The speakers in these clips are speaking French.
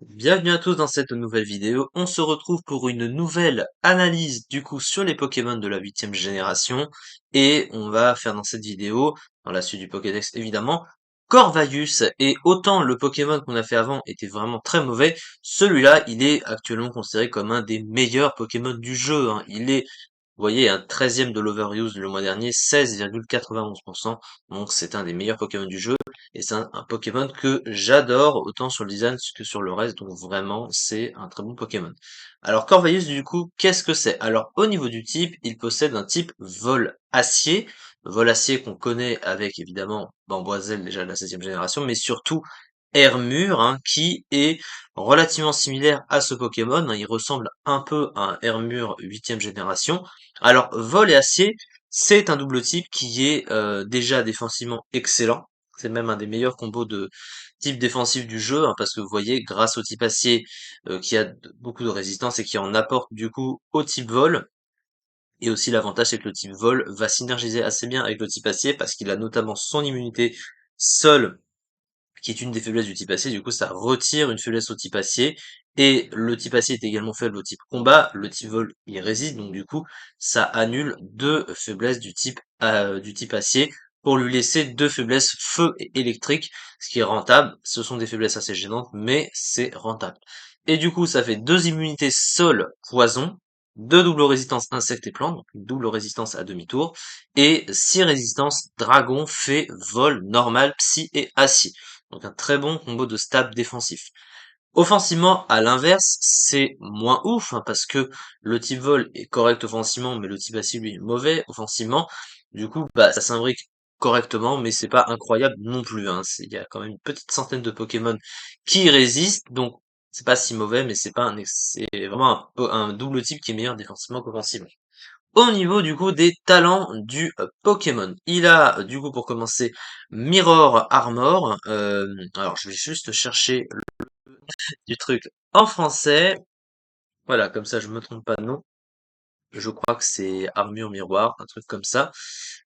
Bienvenue à tous dans cette nouvelle vidéo. On se retrouve pour une nouvelle analyse du coup sur les Pokémon de la 8e génération et on va faire dans cette vidéo, dans la suite du Pokédex évidemment, Corvalius. Et autant le Pokémon qu'on a fait avant était vraiment très mauvais, celui-là il est actuellement considéré comme un des meilleurs Pokémon du jeu, hein. Il est, vous voyez, un 13e de l'Overuse le mois dernier, 16,91%. Donc c'est un des meilleurs Pokémon du jeu. Et c'est un Pokémon que j'adore, autant sur le design que sur le reste, donc vraiment, c'est un très bon Pokémon. Alors Corvallis, du coup, qu'est-ce que c'est? Alors au niveau du type, il possède un type vol acier qu'on connaît avec évidemment Bamboizel déjà de la 16e génération, mais surtout Hermure, hein, qui est relativement similaire à ce Pokémon, hein. Il ressemble un peu à un Hermure 8e génération. Alors vol et acier, c'est un double type qui est déjà défensivement excellent. C'est même un des meilleurs combos de type défensif du jeu, hein, parce que vous voyez, grâce au type acier qui a beaucoup de résistance et qui en apporte du coup au type vol, et aussi l'avantage c'est que le type vol va synergiser assez bien avec le type acier, parce qu'il a notamment son immunité sol, qui est une des faiblesses du type acier, du coup ça retire une faiblesse au type acier, et le type acier est également faible au type combat, le type vol il résiste, donc du coup ça annule deux faiblesses du type acier, pour lui laisser deux faiblesses feu et électrique, ce qui est rentable. Ce sont des faiblesses assez gênantes, mais c'est rentable. Et du coup ça fait deux immunités sol poison, deux double résistance insectes et plantes, donc une double résistance à demi-tour, et six résistances dragon, fée, vol, normal, psy et acier. Donc un très bon combo de stab défensif. Offensivement, à l'inverse, c'est moins ouf, hein, parce que le type vol est correct offensivement, mais le type acide lui est mauvais offensivement. Du coup, bah, ça s'imbrique correctement, mais c'est pas incroyable non plus, hein. Il y a quand même une petite centaine de Pokémon qui résistent, donc c'est pas si mauvais, mais c'est vraiment un double type qui est meilleur défensivement qu'offensivement. Au niveau du coup des talents du Pokémon, il a du coup pour commencer Mirror Armor. Alors je vais juste chercher du truc en français. Voilà, comme ça je me trompe pas de nom. Je crois que c'est Armure Miroir, un truc comme ça.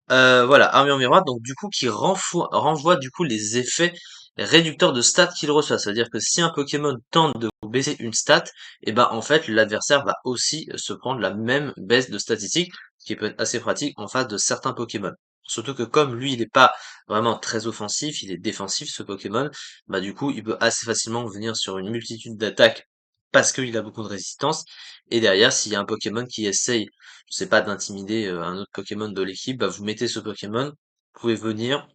Voilà, Armure Miroir, donc du coup qui renvoie du coup les effets réducteurs de stats qu'il reçoit. C'est-à-dire que si un Pokémon tente de vous baisser une stat, et ben en fait l'adversaire va aussi se prendre la même baisse de statistiques, ce qui peut être assez pratique en face de certains Pokémon. Surtout que comme lui il n'est pas vraiment très offensif, il est défensif ce Pokémon, bah du coup il peut assez facilement venir sur une multitude d'attaques parce qu'il a beaucoup de résistance. Et derrière, s'il y a un Pokémon qui essaye, je sais pas, d'intimider un autre Pokémon de l'équipe, bah vous mettez ce Pokémon, vous pouvez venir,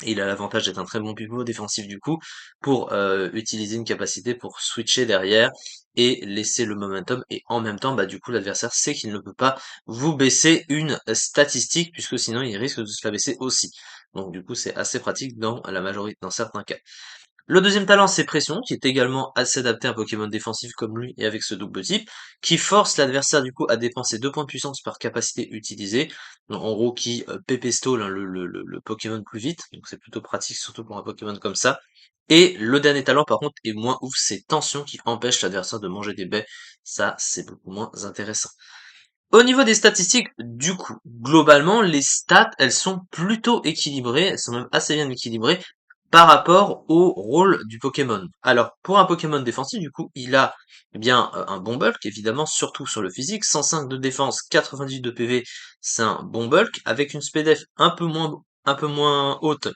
et il a l'avantage d'être un très bon pivot défensif du coup, pour utiliser une capacité pour switcher derrière et laisser le momentum, et en même temps, bah du coup l'adversaire sait qu'il ne peut pas vous baisser une statistique, puisque sinon il risque de se la baisser aussi. Donc du coup c'est assez pratique dans la majorité, dans certains cas. Le deuxième talent, c'est Pression, qui est également assez adapté à un Pokémon défensif comme lui et avec ce double type, qui force l'adversaire du coup à dépenser 2 points de puissance par capacité utilisée, donc en gros qui PP stall, hein, le Pokémon plus vite, donc c'est plutôt pratique surtout pour un Pokémon comme ça. Et le dernier talent par contre est moins ouf, c'est Tension qui empêche l'adversaire de manger des baies, ça c'est beaucoup moins intéressant. Au niveau des statistiques, du coup, globalement, les stats, elles sont plutôt équilibrées, elles sont même assez bien équilibrées par rapport au rôle du Pokémon. Alors, pour un Pokémon défensif, du coup, il a eh bien un bon bulk, évidemment, surtout sur le physique, 105 de défense, 98 de PV, c'est un bon bulk, avec une SPDF un peu moins haute,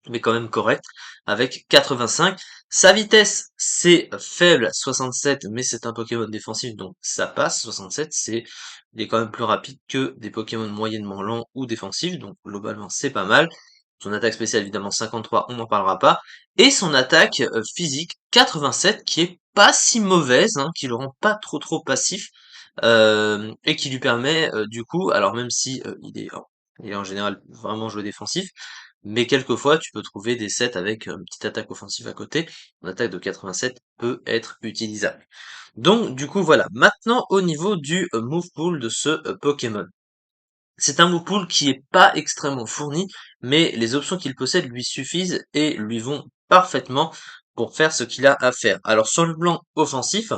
mais quand même correct, avec 85. Sa vitesse, c'est faible, 67, mais c'est un Pokémon défensif, donc ça passe, 67, il est quand même plus rapide que des Pokémon moyennement lents ou défensifs, donc globalement c'est pas mal. Son attaque spéciale, évidemment, 53, on n'en parlera pas. Et son attaque physique, 87, qui est pas si mauvaise, hein, qui le rend pas trop passif, et qui lui permet, du coup, alors même si il est en général vraiment joué défensif, mais quelquefois tu peux trouver des sets avec une petite attaque offensive à côté. Une attaque de 87 peut être utilisable. Donc du coup voilà, maintenant au niveau du move pool de ce Pokémon. C'est un move pool qui est pas extrêmement fourni, mais les options qu'il possède lui suffisent et lui vont parfaitement pour faire ce qu'il a à faire. Alors sur le plan offensif,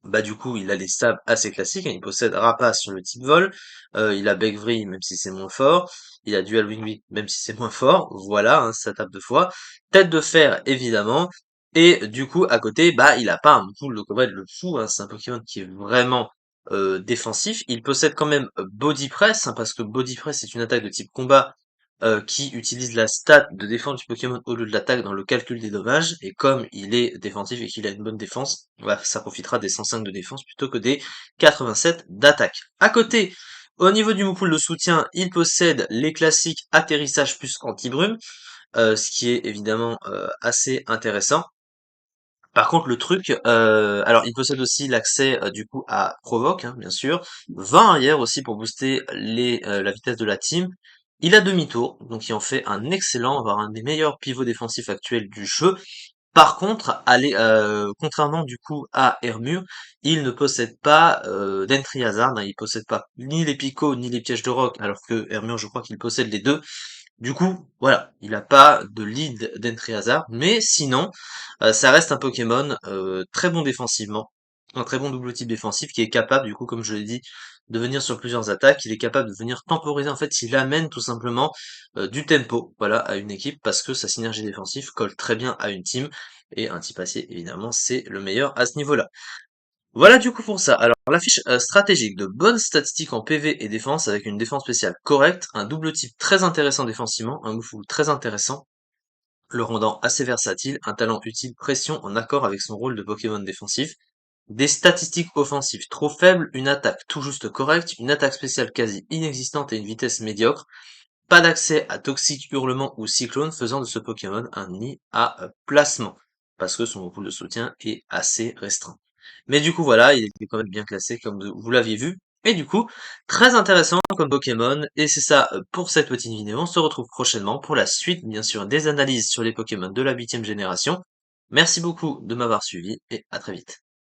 bah du coup il a les stabs assez classiques, hein. Il possède Rapace sur le type vol, il a Beckvry même si c'est moins fort, il a Dual Wing Beat même si c'est moins fort, voilà, hein, ça tape deux fois. Tête de fer évidemment, Et du coup, à côté, bah, il a pas un pool de combat de fou, hein. C'est un Pokémon qui est vraiment défensif. Il possède quand même Body Press, hein, parce que Body Press est une attaque de type combat qui utilise la stat de défense du Pokémon au lieu de l'attaque dans le calcul des dommages. Et comme il est défensif et qu'il a une bonne défense, bah, ça profitera des 105 de défense plutôt que des 87 d'attaque. À côté, au niveau du pool de soutien, il possède les classiques atterrissage plus anti-brume, ce qui est évidemment assez intéressant. Par contre, le truc, alors il possède aussi l'accès du coup à Provoque, hein, bien sûr, 20 arrière aussi pour booster la vitesse de la team. Il a demi-tour, donc il en fait un excellent, voire un des meilleurs pivots défensifs actuels du jeu. Par contre, contrairement du coup à Hermure, il ne possède pas d'Entry Hazard, hein, il possède pas ni les picots ni les pièges de roc, alors que Hermure, je crois qu'il possède les deux. Du coup, voilà, il n'a pas de lead d'Entry Hazard, mais sinon, ça reste un Pokémon très bon défensivement, un très bon double type défensif qui est capable, du coup, comme je l'ai dit, de venir sur plusieurs attaques. Il est capable de venir temporiser. En fait, il amène tout simplement du tempo, voilà, à une équipe parce que sa synergie défensive colle très bien à une team. Et un type acier, évidemment, c'est le meilleur à ce niveau-là. Voilà du coup pour ça. Alors la fiche stratégique, de bonnes statistiques en PV et défense avec une défense spéciale correcte, un double type très intéressant défensivement, un move très intéressant, le rendant assez versatile, un talent utile pression en accord avec son rôle de Pokémon défensif, des statistiques offensives trop faibles, une attaque tout juste correcte, une attaque spéciale quasi inexistante et une vitesse médiocre, pas d'accès à Toxique, Hurlement ou Cyclone, faisant de ce Pokémon un nid à placement, parce que son pool de soutien est assez restreint. Mais du coup voilà, il était quand même bien classé comme vous l'aviez vu, et du coup, très intéressant comme Pokémon, et c'est ça pour cette petite vidéo. On se retrouve prochainement pour la suite, bien sûr, des analyses sur les Pokémon de la 8ème génération. Merci beaucoup de m'avoir suivi, et à très vite.